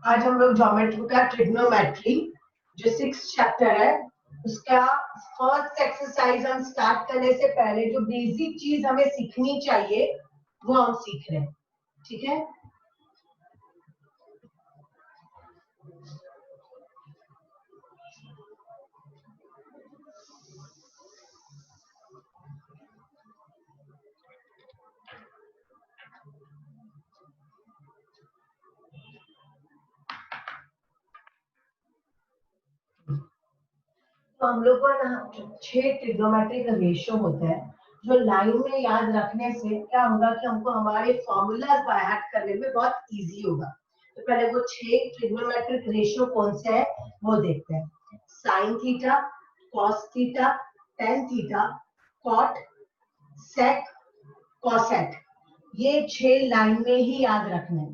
आज हम लोग ज्योमेट्री का ट्रिग्नोमेट्री जो 6th चैप्टर है उसका फर्स्ट एक्सरसाइज हम स्टार्ट करने से पहले जो बेसिक चीज हमें सीखनी चाहिए वो हम सीख रहे हैं, ठीक है। तो हम लोग को ना 6 ट्रिग्नोमेट्रिक रेशियो होते हैं जो लाइन में याद रखने से क्या होगा कि हमको हमारे फॉर्मूलाज बाय हार्ट करने में बहुत इजी होगा। तो पहले वो 6 ट्रिग्नोमेट्रिक रेशियो कौन से है वो देखते हैं। Sine theta, cos theta, tan theta, cot, sec, cosec, ये 6 लाइन में ही याद रखना है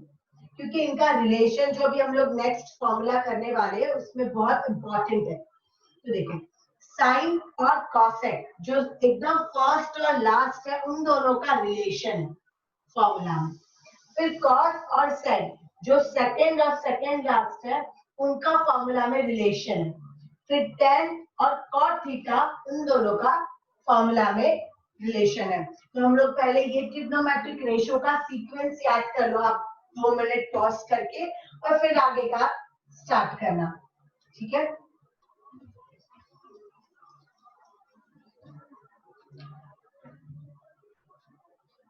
क्योंकि इनका रिलेशन जो भी हम लोग नेक्स्ट फॉर्मूला करने वाले हैं उसमें बहुत इंपॉर्टेंट है। तो देखें साइन और कॉसेक जो एकदम फर्स्ट और लास्ट है उन दोनों का रिलेशन है फॉर्मूला में। फिर कॉस और सेक जो सेकंड और सेकंड लास्ट है उनका फॉर्मूला में रिलेशन है। फिर टेन और कॉट थीटा उन दोनों का फॉर्मूला में रिलेशन है। तो हम लोग पहले ये ट्रिग्नोमेट्रिक रेशियो का सीक्वेंस याद कर लो आप 2 मिनट पॉज करके और फिर आगे का स्टार्ट करना, ठीक है।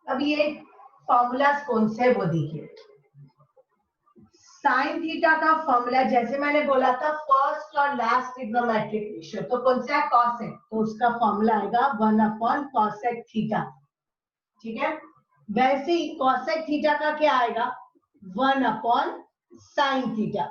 अब ये फॉर्मूलाज कौन से है वो देखिए। साइन थीटा का फॉर्मूला जैसे मैंने बोला था फर्स्ट और लास्ट ट्रिग्नोमेट्रिक रेशियो, तो कौन सा है कॉसेक, तो उसका फॉर्मूला आएगा 1 अपॉन कॉसेक थीटा, ठीक है। वैसे ही कॉसेक थीटा का क्या आएगा 1 अपॉन साइन थीटा।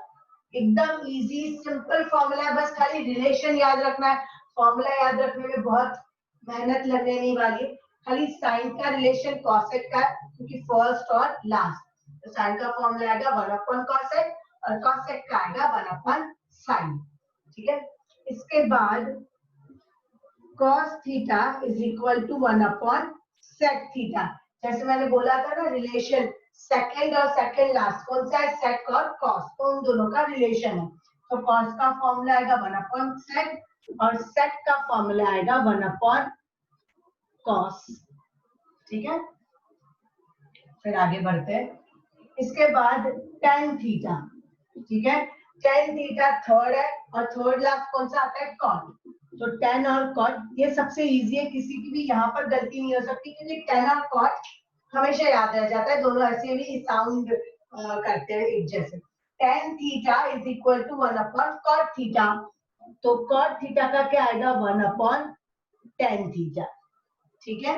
एकदम इजी सिंपल फॉर्मूला है, बस खाली रिलेशन याद रखना है। फॉर्मूला याद रखने में बहुत मेहनत लगने नहीं वाली है। खाली साइन का रिलेशन कॉसेक का क्योंकि फर्स्ट और लास्ट, तो साइन का फॉर्मूला आएगा 1 अपॉन कॉसेक और कॉसेक का आएगा 1 अपॉन साइन, ठीक है। इसके बाद cos theta is equal to 1 upon sec theta. जैसे मैंने बोला था ना रिलेशन सेकंड और सेकंड लास्ट कौन सा है sec और cos, तो उन दोनों का रिलेशन है। तो cos का फॉर्मूला आएगा 1 अपॉन sec और sec का फॉर्मूला आएगा 1 अपॉन cos, ठीक है। फिर आगे बढ़ते हैं। इसके बाद tan थीटा, ठीक है। tan थीटा थर्ड है और थर्ड लास्ट कौन सा आता है cot, तो tan और cot ये सबसे इजी है, किसी की भी यहाँ पर गलती नहीं हो सकती क्योंकि tan और cot हमेशा याद रह जाता है, दोनों ऐसे भी साउंड करते हैं एक जैसे। tan theta is equal to 1 upon cot theta, तो cot थीटा का क्या आएगा 1 अपॉन tan थीटा, ठीक है।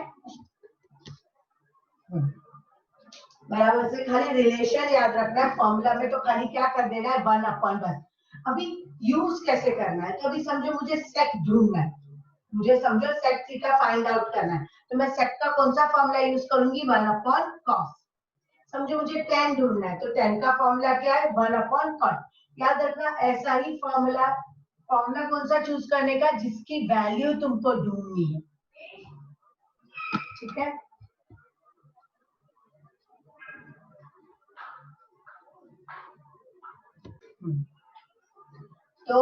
बराबर से खाली रिलेशन याद रखना है, फॉर्मूला में तो खाली क्या कर देना है 1 अपॉन बस। अभी यूज कैसे करना है, तो अभी समझो मुझे सेक ढूंढना है, मुझे समझो सेक थीटा फाइंड आउट करना है, तो मैं सेक का कौन सा फॉर्मूला यूज करूंगी 1 अपॉन कॉस। समझो मुझे tan ढूंढना है तो tan का फॉर्मूला क्या है 1 अपॉन कॉट। याद रखना ऐसा ही फॉर्मूला कौन सा चूज करने का जिसकी वैल्यू तुमको ढूंढनी है, ठीक है। तो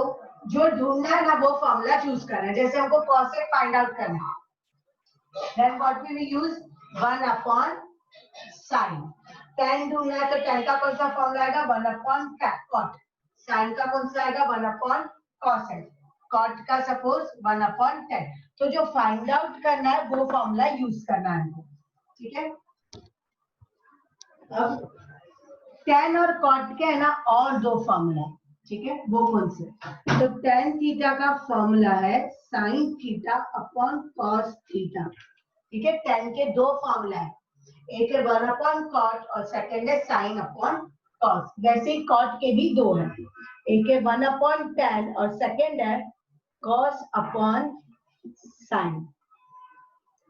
जो ढूंढना है ना वो फॉर्मूला चूज करना है। जैसे हमको कॉसेक फाइंड आउट करना है, then what will we use 1 upon sine. tan ढूंढना है तो tan का कौन सा फॉर्मूला आएगा 1 अपॉन कॉट। साइन का कौन सा आएगा 1 अपॉन कॉसेक। कॉट का सपोज 1 अपॉन tan। तो जो फाइंड आउट करना है वो फॉर्मूला यूज करना है हमको, ठीक है। अब tan और cot के है ना और दो फॉर्मूला, ठीक है, वो कौन से, तो tan थीटा का फॉर्मूला है sin theta upon cos theta, ठीक है। tan के दो फॉर्मूला है, एक है 1 अपॉन cot और सेकंड है sin अपॉन cos। वैसे ही cot के भी दो है, एक है 1 अपॉन tan और सेकंड है cos अपॉन sin,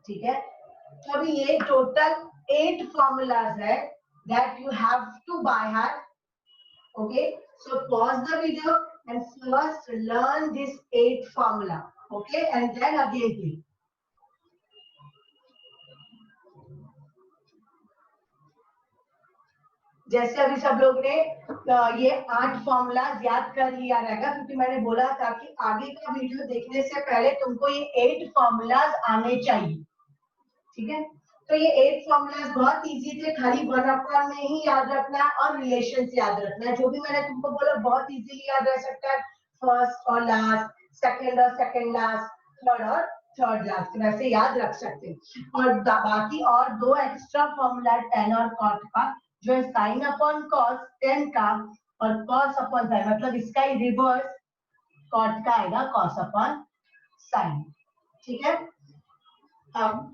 ठीक है। तो अभी ये टोटल 8 फॉर्मूलाज है that you have to by heart. Okay, so pause the video and first learn this 8 formula. Okay, and then again play. जैसे अभी सब लोग ने ये 8 फॉर्मूलाज याद कर लिया रहेगा, क्योंकि मैंने बोला था कि आगे का वीडियो देखने से पहले तुमको ये 8 फॉर्मूलाज आने चाहिए, ठीक है। तो ये 8 फॉर्मूलाज बहुत इजी थे, खाली 1/n में ही याद रखना है और रिलेशंस याद रखना है। जो भी मैंने तुमको बोला बहुत इजीली याद रह सकता है, फर्स्ट और लास्ट, सेकंड और सेकंड लास्ट, थर्ड और थर्ड लास्ट, वैसे याद रख सकते हैं। और बाकी और 2 एक्स्ट्रा फॉर्मूला tan और cot का, जो है sin अपॉन cos tan का और cos अपॉन sin, मतलब इसका ही रिवर्स cot का आएगा cos अपॉन sin, ठीक है। अब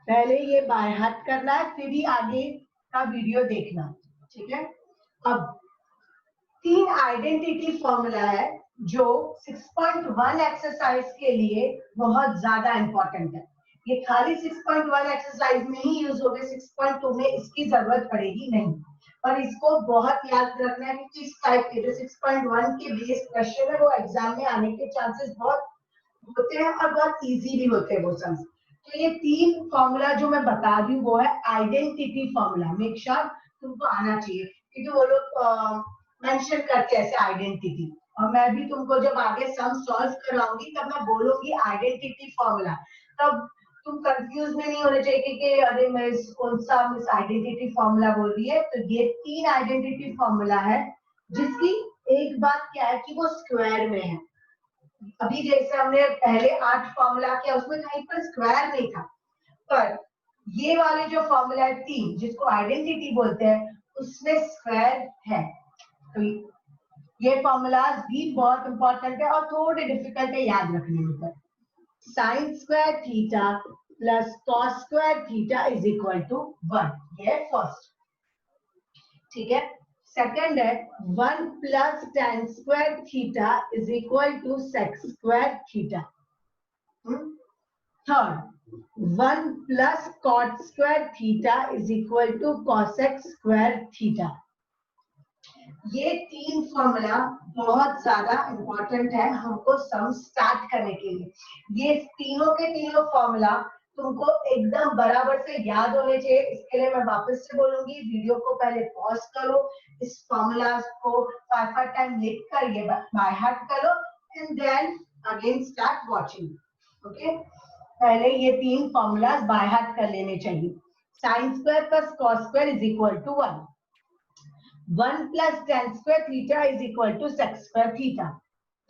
पहले ये बाय हाथ करना है, फिर ही आगे का वीडियो देखना, ठीक है। अब 3 आइडेंटिटी फॉर्मूला है जो 6.1 एक्सरसाइज के लिए बहुत ज्यादा इंपॉर्टेंट है। ये खाली 6.1 एक्सरसाइज में ही यूज होगा, 6.2 में इसकी जरूरत पड़ेगी नहीं, पर इसको बहुत याद रखना है क्योंकि इस टाइप के जो 6.1 के बेस क्वेश्चन है वो एग्जाम में आने के चांसेस बहुत होते हैं और बहुत इजी भी होते हैं वो सब। तो ये 3 फॉर्मूला जो मैं बता रही हूँ वो है आइडेंटिटी फॉर्मूला, मेक श्योर तुमको आना चाहिए, क्योंकि वो लोग मेंशन करते हैं ऐसे आइडेंटिटी, और मैं भी तुमको जब आगे सम सॉल्व कराऊंगी तब मैं बोलूंगी आइडेंटिटी फॉर्मूला, तब तुम कंफ्यूज में नहीं होने चाहिए कि अरे मिस कौन सा मिस आइडेंटिटी फॉर्मूला बोल रही है। तो ये 3 आइडेंटिटी फॉर्मूला है जिसकी एक बात क्या है कि वो स्क्वायर में है। अभी जैसे हमने पहले 8 फॉर्मूला किया उसमें कहीं पर स्क्वायर नहीं था, पर ये वाले जो फॉर्मूला है 3 जिसको आइडेंटिटी बोलते हैं उसमें स्क्वायर है। तो ये फॉर्मूलाज भी बहुत इंपॉर्टेंट है और थोड़े डिफिकल्ट है याद रखने में। पर sine square theta plus cos square theta is equal to 1, ये फर्स्ट, ठीक है। सेकंड है 1 plus tan square theta is equal to sec square theta. Third 1 plus cot square theta is equal to cosec square theta. ये 3 formula बहुत ज्यादा important है हमको सम start करने के लिए। ये तीनों के तीनों फॉर्मूला तुमको एकदम बराबर से याद होने चाहिए। इसके लिए मैं वापस से बोलूंगी, वीडियो को पहले पॉज करो, इस फॉर्मूला को 5 टाइम लिख कर ये बाय हार्ट करो and then again start watching. Okay, पहले ये 3 फॉर्मूला बाय हार्ट कर लेने चाहिए। Sine square plus cos square is equal to 1, 1 plus tan square theta is equal to sec square theta.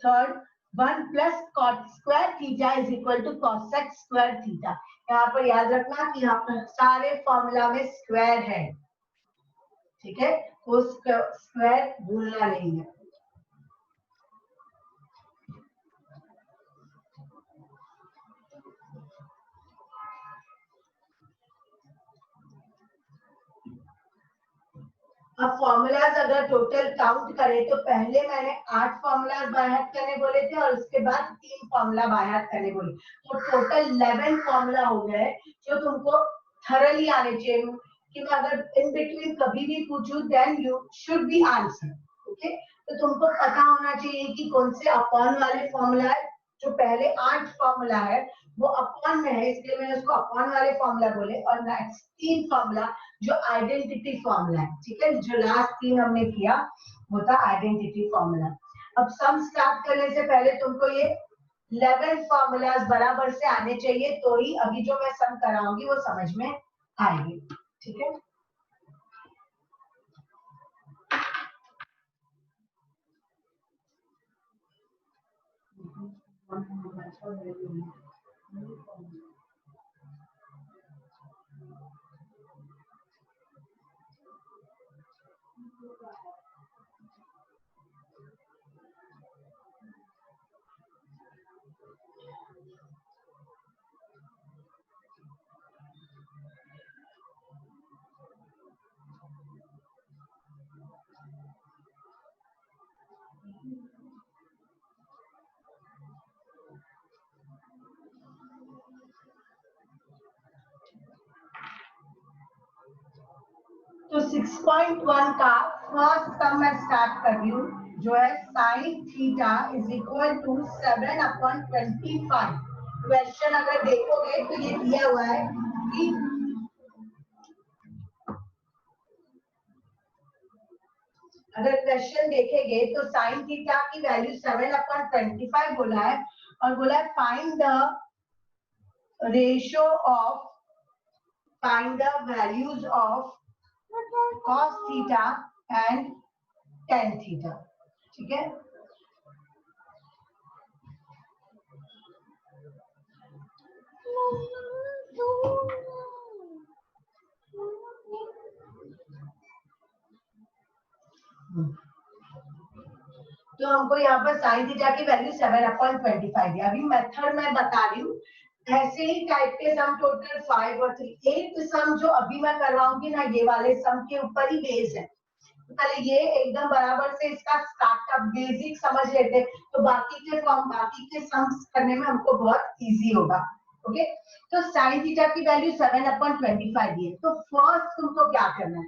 Third, 1 plus cot square theta is equal to cosec square theta. यहाँ पर याद रखना कि यहाँ पर सारे फॉर्मूला में स्क्वायर है, ठीक है, वो स्क्वायर भूलना नहीं है। अब फॉर्मूलाज अगर टोटल काउंट करें तो पहले मैंने 8 फॉर्मूलाज बाय हार्ट करने बोले थे और उसके बाद 3 फॉर्मूला बाय हार्ट करने बोले, तो टोटल 11 फॉर्मूला हो गए जो तुमको थरली आने चाहिए कि मैं अगर इन बिटवीन कभी भी पूछूं then you should be answer. Okay, तो तुमको पता होना चाहिए कि कौन से अपॉन वाले फॉर्मूला है। जो पहले 8 फॉर्मूला है वो अपॉन में है, इसलिए मैंने उसको अपॉन वाले फॉर्मूला बोले, और नेक्स्ट 3 फॉर्मूला जो आइडेंटिटी फॉर्मूला है, ठीक है, जो लास्ट 3 हमने किया वो था आइडेंटिटी फॉर्मूला। अब सम स्टार्ट करने से पहले तुमको ये 11 फॉर्मूलाज बराबर से आने चाहिए, तो ही अभी जो मैं सम कराऊंगी वो समझ में आएगी, ठीक है। तो 6.1 का फर्स्ट सम मैं स्टार्ट कर रही हूँ, जो है sine theta is equal to 7/25। Question अगर देखोगे तो ये दिया हुआ है कि अगर क्वेश्चन देखेंगे तो साइन थीटा की वैल्यू 7/25 बोला है और बोला है find the ratio of find the values of cos theta and tan theta. ठीक है, तो हमको यहाँ पर साइन थीटा की वैल्यू 7/25 है। अभी मेथड मैं बता रही हूँ, ऐसे ही टाइप के सम टोटल 5 और 3 एक सम जो अभी मैं करवाऊंगी ना, ये वाले सम के ऊपर ही बेस है। तो पहले ये एकदम बराबर से इसका स्टार्टअप बेसिक समझ लेते, तो बाकी के फॉर्म बाकी के सम्स करने में हमको बहुत इजी होगा। ओके, तो साइन थीटा की वैल्यू 7/25 है। तो फर्स्ट तुमको क्या करना है,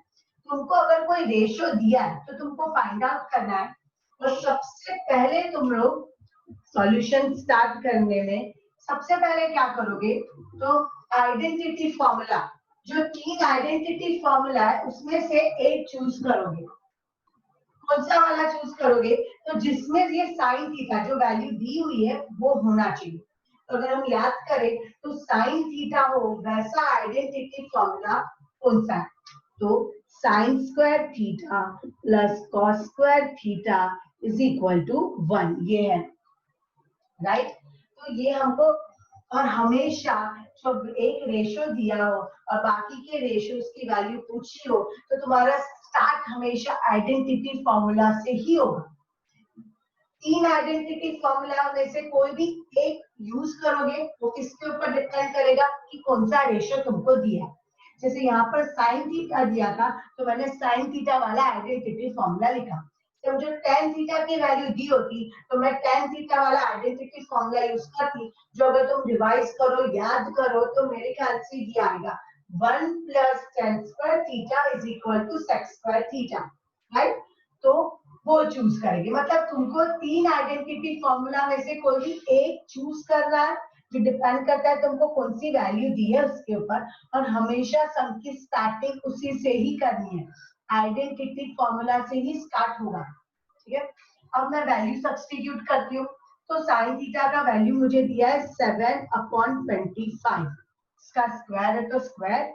तुमको अगर कोई रेशियो दिया है तो तुमको फाइंड आउट करना है। और सबसे पहले तुम लोग सॉल्यूशन स्टार्ट करने में सबसे पहले क्या करोगे, तो आइडेंटिटी फॉर्मूला, जो 3 आइडेंटिटी फॉर्मूला है उसमें से एक चूज करोगे। कौन सा वाला चूज करोगे, तो जिसमें ये साइन थीटा जो वैल्यू दी हुई है वो होना चाहिए। तो अगर हम याद करें तो साइन थीटा हो वैसा आइडेंटिटी फॉर्मूला कौन सा है, तो sine square theta plus cos square theta is equal to 1, ये है राइट। तो ये हमको, और हमेशा जब एक रेशियो दिया हो और बाकी के रेशियोज की वैल्यू पूछी हो तो तुम्हारा स्टार्ट हमेशा आइडेंटिटी फॉर्मूला से ही होगा। 3 आइडेंटिटी फॉर्मूला में से कोई भी एक यूज करोगे, वो किसके ऊपर डिपेंड करेगा कि कौन सा रेशियो तुमको दिया है। जैसे यहाँ पर साइन थीटा दिया था तो मैंने साइन थीटा वाला आइडेंटिटी फॉर्मूला लिखा। जब जो tan थीटा की वैल्यू दी होती तो मैं tan थीटा वाला आइडेंटिटी फॉर्मूला यूज करती, जो अगर तुम रिवाइज करो याद करो तो मेरे ख्याल से ये आएगा 1 + tan square theta is equal to sec square theta, right. तो वो चूज करेंगे, मतलब तुमको 3 आइडेंटिटी फॉर्मूला में से कोई भी एक चूज करना है, जो डिपेंड करता है तुमको कौन सी वैल्यू दी है उसके ऊपर, और हमेशा सम की स्टार्टिंग उसी से ही करनी है, आइडेंटिटी फॉर्मूला से ही स्टार्ट होगा। ठीक है, अब मैं वैल्यू सब्स्टिट्यूट करती हूँ। तो साइन थीटा का वैल्यू मुझे दिया है 7/25, इसका स्क्वायर है तो square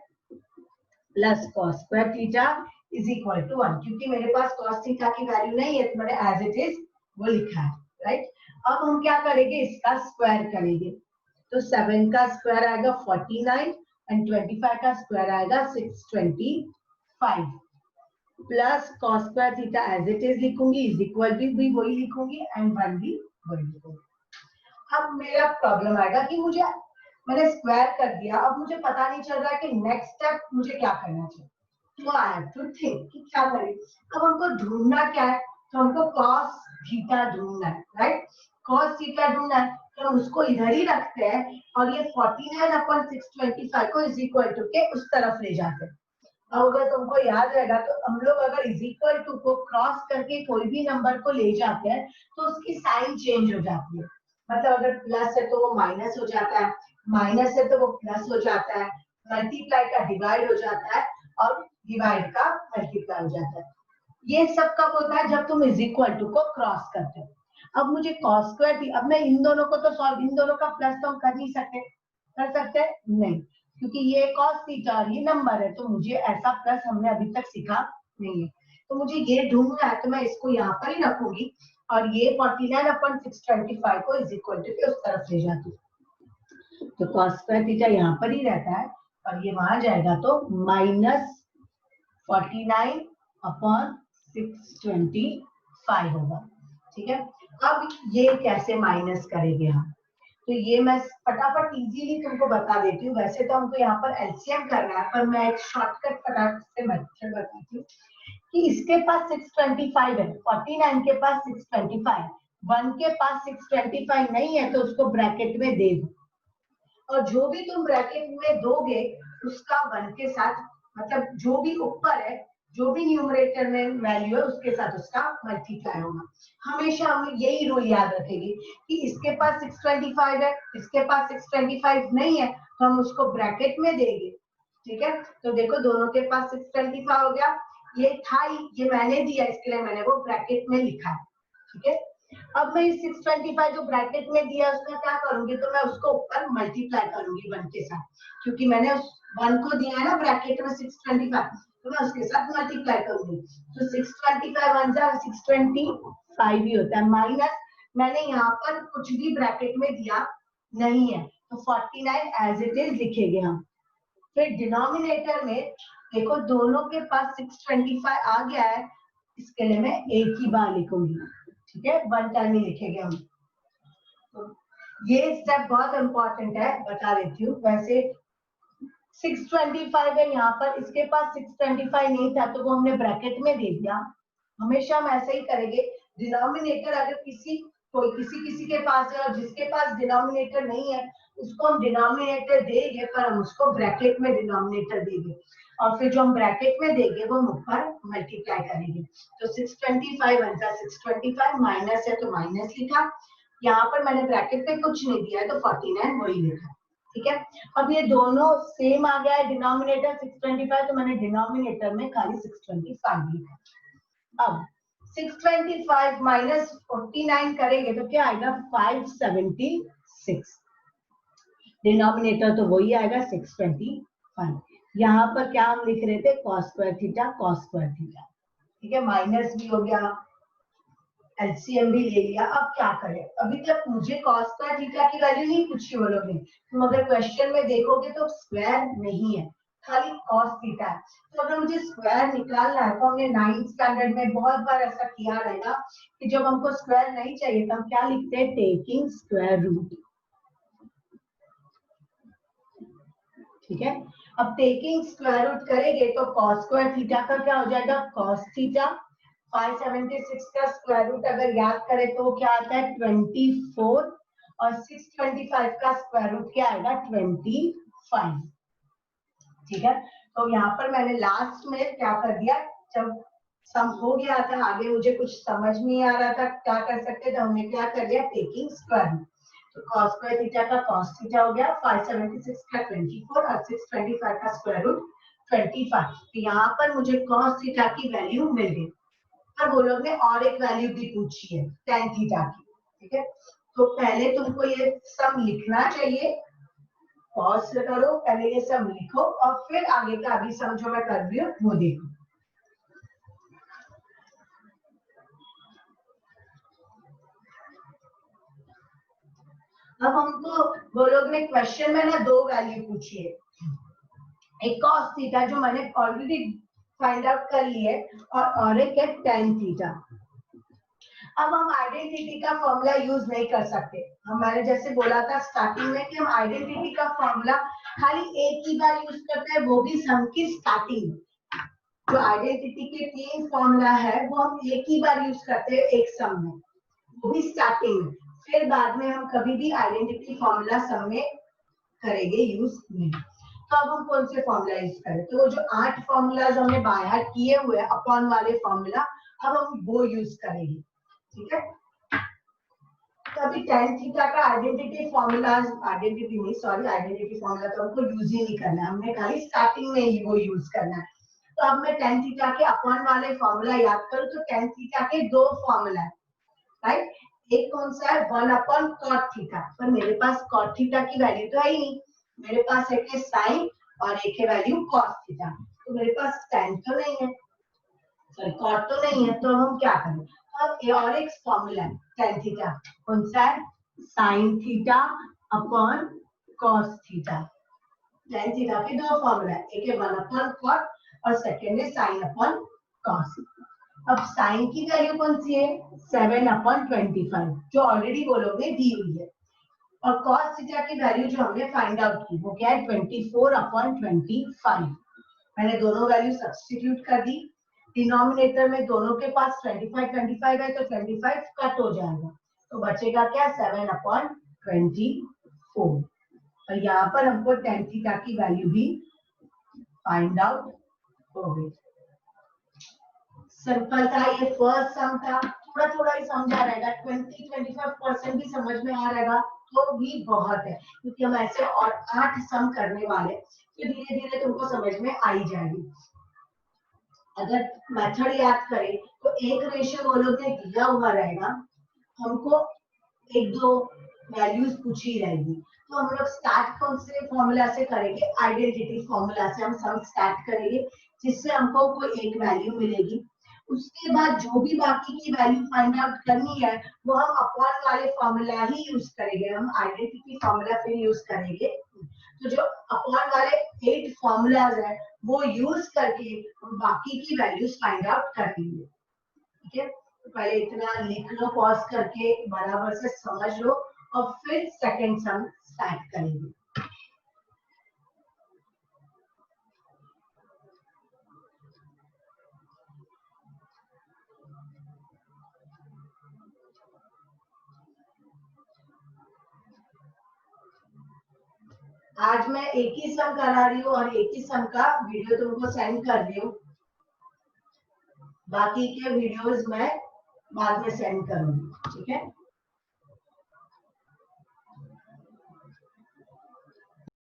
plus cos square theta is equal to 1, क्योंकि मेरे पास cos थीटा की वैल्यू नहीं है तो मैंने एज इट इज वो लिखा है, राइट। अब हम क्या करेंगे, इसका स्क्वायर करेंगे। तो 7 का स्क्वायर आएगा 49 एंड 25 का स्क्वायर आएगा 625 प्लस cos square theta as it is लिखूंगी, इज इक्वल भी वही लिखूंगी एंड 1 भी वही लिखूंगी। अब मेरा प्रॉब्लम आएगा कि मुझे, मैंने स्क्वायर कर दिया, अब मुझे पता नहीं चल रहा है कि नेक्स्ट स्टेप मुझे क्या करना चाहिए। तो आई हैव टू थिंक कि क्या करें। अब हमको ढूंढना क्या है, तो हमको cos थीटा ढूंढना है, राइट। cos थीटा ढूंढना है तो हम उसको इधर ही रखते हैं और ये 49/625 को इज इक्वल टू के उस तरफ ले जाते हैं। अब अगर तुमको याद रहेगा तो हम लोग अगर इज इक्वल टू को क्रॉस करके कोई भी नंबर को ले जाते हैं तो उसकी साइन चेंज हो जाती है। मतलब अगर प्लस है तो वो माइनस हो जाता है, माइनस है तो वो प्लस हो जाता है, मल्टीप्लाई का डिवाइड हो जाता है और डिवाइड का मल्टीप्लाई हो जाता है। ये सब कब होता है, जब तुम इज इक्वल टू को क्रॉस करते हो। अब मुझे cos स्क्वायर थी, अब मैं इन दोनों को तो सॉल्व, इन दोनों का प्लस तो हम कर नहीं सकते, कर सकते नहीं, क्योंकि ये cos थीटा और ये नंबर है तो मुझे ऐसा प्लस हमने अभी तक सीखा नहीं है। तो मुझे ये ढूंढना है तो मैं इसको यहाँ पर ही रखूंगी और ये 49/625 को इज इक्वल टू के उस तरफ ले जाती हूँ। तो cos स्क्वायर थीटा यहाँ पर ही रहता है और ये वहां जाएगा तो -49/625 होगा। ठीक है, अब ये कैसे माइनस करेंगे हम, तो ये मैं फटाफट इजीली तुमको बता देती हूँ। वैसे तो हमको यहाँ पर एलसीएम करना है, पर मैं एक शॉर्टकट फटाफट से मेथड बताती हूँ कि इसके पास 625 है, 49 के पास 625, 1 के पास 625 नहीं है तो उसको ब्रैकेट में दे दो, और जो भी तुम ब्रैकेट में दोगे उसका 1 के साथ, मतलब जो भी ऊपर है जो भी न्यूमरेटर में वैल्यू है उसके साथ उसका मल्टीप्लाई होगा। हमेशा हम यही रूल याद रखेंगे कि इसके पास 625 है, इसके पास 625 नहीं है, तो हम उसको ब्रैकेट में देंगे। ठीक है, तो देखो दोनों के पास 625 हो गया, ये था ये मैंने दिया, इसके लिए मैंने वो ब्रैकेट में लिखा है। ठीक है, अब मैं 625 जो ब्रैकेट में दिया उसका क्या करूंगी, तो मैं उसको ऊपर मल्टीप्लाई करूंगी 1 के साथ, क्योंकि मैंने उस 1 को दिया है ना ब्रैकेट में 625, तो मैं उसके साथ मल्टीप्लाई करूंगी। तो 625 1 जा 625 ही होता है, माइनस मैंने यहाँ पर कुछ भी ब्रैकेट में दिया नहीं है, तो 49 एज इट इज लिखेंगे हम। फिर डिनोमिनेटर में देखो दोनों के पास 625 आ गया है, इसके लिए मैं एक ही बार लिखूंगी। ठीक है, 1 टाइम ही लिखेंगे हम। तो ये स्टेप बहुत इंपॉर्टेंट है, बता देती हूँ। वैसे 625 है यहाँ पर, इसके पास 625 नहीं था तो वो हमने ब्रैकेट में दे दिया। हमेशा हम ऐसे ही करेंगे, डिनोमिनेटर अगर किसी के पास है और जिसके पास डिनोमिनेटर नहीं है उसको हम डिनोमिनेटर देंगे, पर हम उसको ब्रैकेट में डिनोमिनेटर देंगे, और फिर जो हम ब्रैकेट में देंगे वो हम ऊपर मल्टीप्लाई करेंगे। तो 625 बनता 625, माइनस है तो माइनस लिखा, यहाँ पर मैंने ब्रैकेट में कुछ नहीं दिया है तो 49 वही लिखा। ठीक है, अब ये दोनों सेम आ गया है, डिनोमिनेटर 625, तो मैंने डिनोमिनेटर में खाली 625 लिखा। अब 625 माइनस 49 करेंगे तो क्या आएगा, 576। डिनोमिनेटर तो वही आएगा 625। यहाँ पर क्या हम लिख रहे थे, cos square theta cos square theta. ठीक है, माइनस भी हो गया, एलसीएम भी ले लिया। अब क्या करें, अभी तक मुझे cos स्क्वायर थीटा की वैल्यू नहीं पूछी वो लोग ने, तुम अगर क्वेश्चन में देखोगे तो स्क्वायर नहीं है, खाली cos थीटा है। तो अगर मुझे स्क्वायर निकालना है तो हमने 9th स्टैंडर्ड में बहुत बार ऐसा किया रहेगा कि जब हमको स्क्वायर नहीं चाहिए तो हम क्या लिखते हैं, टेकिंग स्क्वायर रूट। ठीक है, अब टेकिंग स्क्वायर रूट करेंगे तो cos स्क्वायर थीटा का क्या हो जाएगा, cos थीटा। 576 का स्क्वायर रूट अगर याद करें तो क्या आता है, 24, और 625 का स्क्वायर रूट क्या आएगा, 25। ठीक है, तो यहाँ पर मैंने लास्ट में क्या कर दिया, जब सम हो गया था, आगे मुझे कुछ समझ नहीं आ रहा था क्या कर सकते, तो हमने क्या कर लिया, टेकिंग स्क्वायर रूट। तो cos स्क्वायर थीटा का cos थीटा हो गया, 576 का 24 और 625 का स्क्वायर रूट 25। तो यहाँ पर मुझे cos थीटा की वैल्यू मिल गई। अब वो लोग ने और एक वैल्यू भी पूछी है tan थीटा की। ठीक है, तो पहले तुमको ये सम लिखना चाहिए, पॉज करो, पहले ये सब लिखो और फिर आगे का अभी सम जो मैं कर रही हूँ वो देखो। अब हमको वो लोग ने क्वेश्चन में ना 2 वैल्यू पूछी है, एक cos थीटा जो मैंने ऑलरेडी फाइंड आउट कर ली है, और एक है tan थीटा। अब हम आइडेंटिटी का फॉर्मूला यूज नहीं कर सकते, मैंने जैसे बोला था स्टार्टिंग में कि हम आइडेंटिटी का फॉर्मूला खाली एक ही बार यूज करते हैं, वो भी सम की स्टार्टिंग। जो आइडेंटिटी के 3 फॉर्मूला है वो हम एक ही बार यूज करते हैं एक सम में, वो भी स्टार्टिंग में। फिर बाद में हम कभी भी आइडेंटिटी फॉर्मूला सम में करेंगे यूज नहीं। तो अब हम कौन से फॉर्मूला यूज करें, तो वो जो 8 फॉर्मूलाज हमने बाय हार्ट किए हुए अपॉन वाले फॉर्मूला, अब हम वो यूज करेंगे। ठीक है, तो अभी tan थीटा का आइडेंटिटी फॉर्मूला, आइडेंटिटी फॉर्मूला तो हमको यूज ही नहीं करना है, हमने खाली स्टार्टिंग में ही वो यूज करना है। तो अब मैं tan थीटा के अपॉन वाले फॉर्मूला याद करूं तो tan थीटा के 2 फॉर्मूला है, राइट। एक कौन सा है, 1 अपॉन cot थीटा, पर मेरे पास cot थीटा की वैल्यू तो है ही नहीं, मेरे पास एक है sin और एक है वैल्यू cos थीटा, तो मेरे पास tan तो नहीं है, सॉरी cot तो नहीं है, तो हम क्या करें, अब और एक फॉर्मूला है tan थीटा, कौन सा है, sin theta upon cos theta. tan theta के 2 फॉर्मूला है, एक है 1 अपॉन cot और सेकंड है sin अपॉन cos। अब sin की वैल्यू कौन सी है, 7 अपॉन 25 जो ऑलरेडी वो लोग ने दी हुई है, और cos थीटा की वैल्यू जो हमने फाइंड आउट की वो क्या है, 24 अपॉन 25। मैंने दोनों वैल्यू सब्स्टिट्यूट कर दी, डिनोमिनेटर में दोनों के पास 25 है तो 25 कट हो जाएगा, तो बचेगा क्या, 7 अपॉन 24। और यहाँ पर हमको tan थीटा की वैल्यू भी फाइंड आउट हो गई। सिंपल था, ये फर्स्ट सम था, थोड़ा थोड़ा ही समझा रहेगा, 20-25% भी समझ में आ रहेगा तो भी बहुत है, क्योंकि हम ऐसे और 8 सम करने वाले, फिर धीरे धीरे तुमको समझ में आ ही जाएगी। अगर मेथड याद करें तो एक रेशियो वो लोग ने दिया हुआ रहेगा, हमको एक दो वैल्यूज पूछी रहेगी, तो हम लोग स्टार्ट कौन से फॉर्मूला से करेंगे, आइडेंटिटी फॉर्मूला से हम सम स्टार्ट करेंगे, जिससे हमको कोई एक वैल्यू मिलेगी। उसके बाद जो भी बाकी की वैल्यू फाइंड आउट करनी है वो हम अपॉन वाले फॉर्मूला ही यूज करेंगे, हम आइडेंटिटी फॉर्मूला फिर यूज करेंगे। तो जो अपॉन वाले 8 फॉर्मूलाज है वो यूज करके हम बाकी की वैल्यूज फाइंड आउट कर लेंगे। ठीक है, तो पहले इतना लिख लो पॉज करके, बराबर से समझ लो, और फिर सेकंड सम स्टार्ट करेंगे। आज मैं एक ही सम करा रही हूँ और एक ही सम का वीडियो तुमको सेंड कर रही हूँ, बाकी के वीडियोस मैं बाद में सेंड करूंगी। ठीक है,